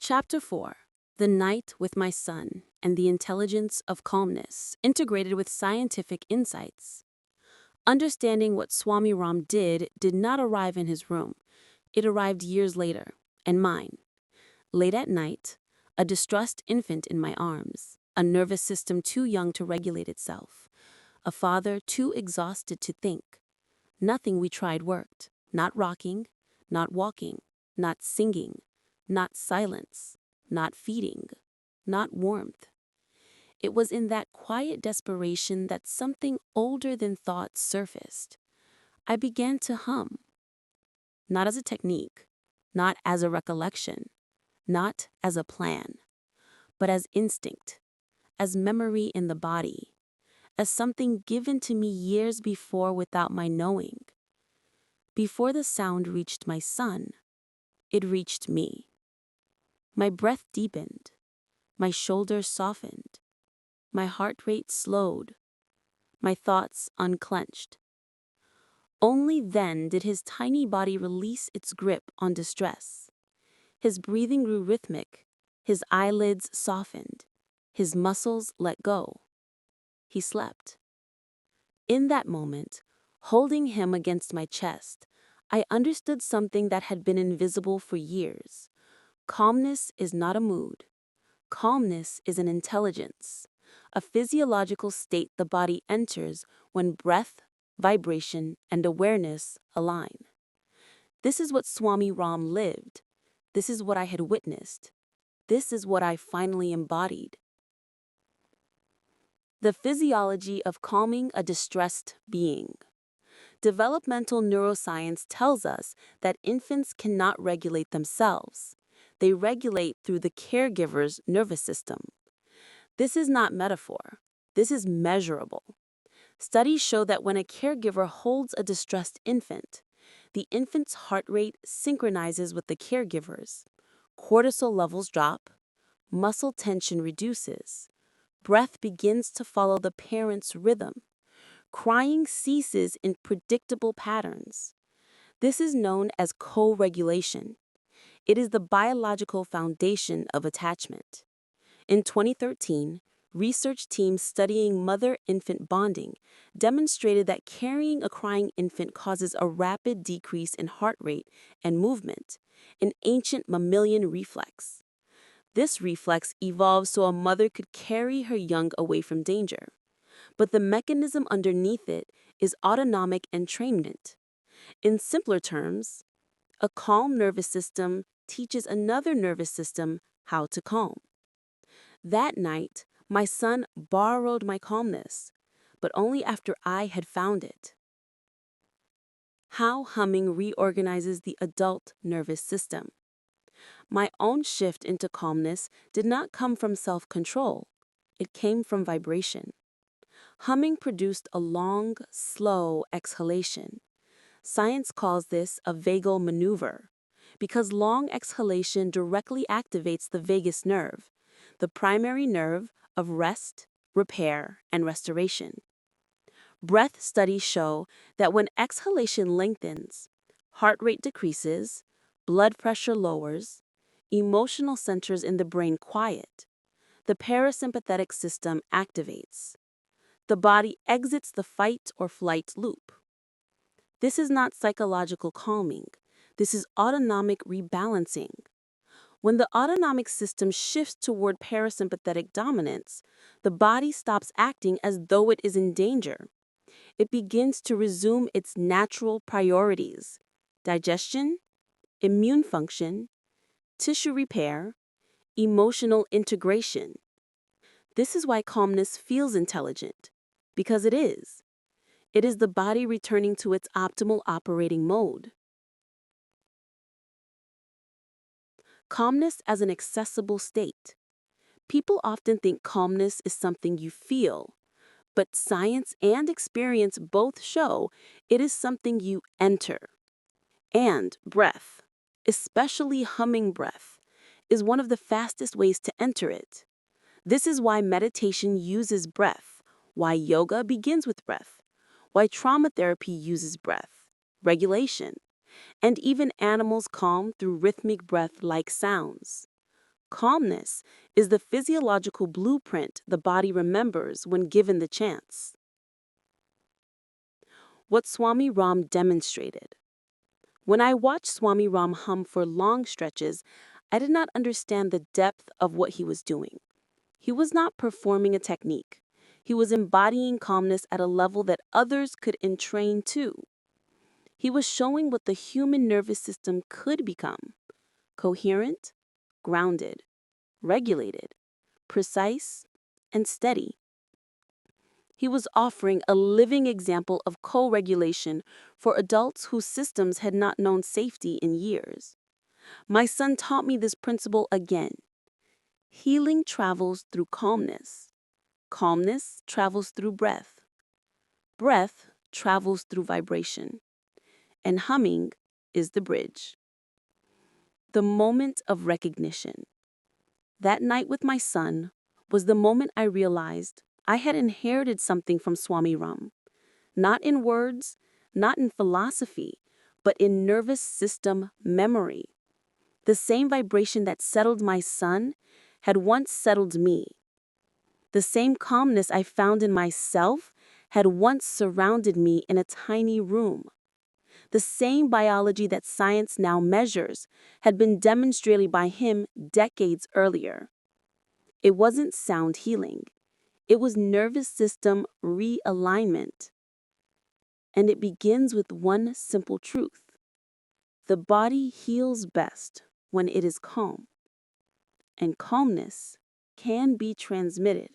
Chapter 4: The Night with My Son and the Intelligence of Calmness, Integrated with Scientific Insights. Understanding what Swami Ram did not arrive in his room. It arrived years later, and mine. Late at night, a distressed infant in my arms, a nervous system too young to regulate itself, a father too exhausted to think. Nothing we tried worked. Not rocking, not walking, not singing, not silence, not feeding, not warmth. It was in that quiet desperation that something older than thought surfaced. I began to hum. Not as a technique, not as a recollection, not as a plan, but as instinct, as memory in the body, as something given to me years before without my knowing. Before the sound reached my son, it reached me. My breath deepened, my shoulders softened, my heart rate slowed, my thoughts unclenched. Only then did his tiny body release its grip on distress. His breathing grew rhythmic, his eyelids softened, his muscles let go. He slept. In that moment, holding him against my chest, I understood something that had been invisible for years. Calmness is not a mood. Calmness is an intelligence, a physiological state the body enters when breath, vibration, and awareness align. This is what Swami Ram lived. This is what I had witnessed. This is what I finally embodied. The physiology of calming a distressed being. Developmental neuroscience tells us that infants cannot regulate themselves. They regulate through the caregiver's nervous system. This is not metaphor. This is measurable. Studies show that when a caregiver holds a distressed infant, the infant's heart rate synchronizes with the caregiver's. Cortisol levels drop, muscle tension reduces, breath begins to follow the parent's rhythm. Crying ceases in predictable patterns. This is known as co-regulation. It is the biological foundation of attachment. In 2013, research teams studying mother-infant bonding demonstrated that carrying a crying infant causes a rapid decrease in heart rate and movement, an ancient mammalian reflex. This reflex evolved so a mother could carry her young away from danger. But the mechanism underneath it is autonomic entrainment. In simpler terms, a calm nervous system teaches another nervous system how to calm. That night, my son borrowed my calmness, but only after I had found it. How humming reorganizes the adult nervous system. My own shift into calmness did not come from self-control. It came from vibration. Humming produced a long, slow exhalation. Science calls this a vagal maneuver, because long exhalation directly activates the vagus nerve, the primary nerve of rest, repair, and restoration. Breath studies show that when exhalation lengthens, heart rate decreases, blood pressure lowers, emotional centers in the brain quiet, the parasympathetic system activates. The body exits the fight or flight loop. This is not psychological calming. This is autonomic rebalancing. When the autonomic system shifts toward parasympathetic dominance, the body stops acting as though it is in danger. It begins to resume its natural priorities: digestion, immune function, tissue repair, emotional integration. This is why calmness feels intelligent, because it is. It is the body returning to its optimal operating mode. Calmness as an accessible state. People often think calmness is something you feel, but science and experience both show it is something you enter. And breath, especially humming breath, is one of the fastest ways to enter it. This is why meditation uses breath, why yoga begins with breath, why trauma therapy uses breath, regulation, and even animals calm through rhythmic breath-like sounds. Calmness is the physiological blueprint the body remembers when given the chance. What Swami Ram demonstrated. When I watched Swami Ram hum for long stretches, I did not understand the depth of what he was doing. He was not performing a technique. He was embodying calmness at a level that others could entrain too. He was showing what the human nervous system could become: coherent, grounded, regulated, precise, and steady. He was offering a living example of co-regulation for adults whose systems had not known safety in years. My son taught me this principle again. Healing travels through calmness. Calmness travels through breath. Breath travels through vibration. And humming is the bridge. The moment of recognition. That night with my son was the moment I realized I had inherited something from Swami Ram. Not in words, not in philosophy, but in nervous system memory. The same vibration that settled my son had once settled me. The same calmness I found in myself had once surrounded me in a tiny room. The same biology that science now measures had been demonstrated by him decades earlier. It wasn't sound healing. It was nervous system realignment. And it begins with one simple truth. The body heals best when it is calm. And calmness can be transmitted.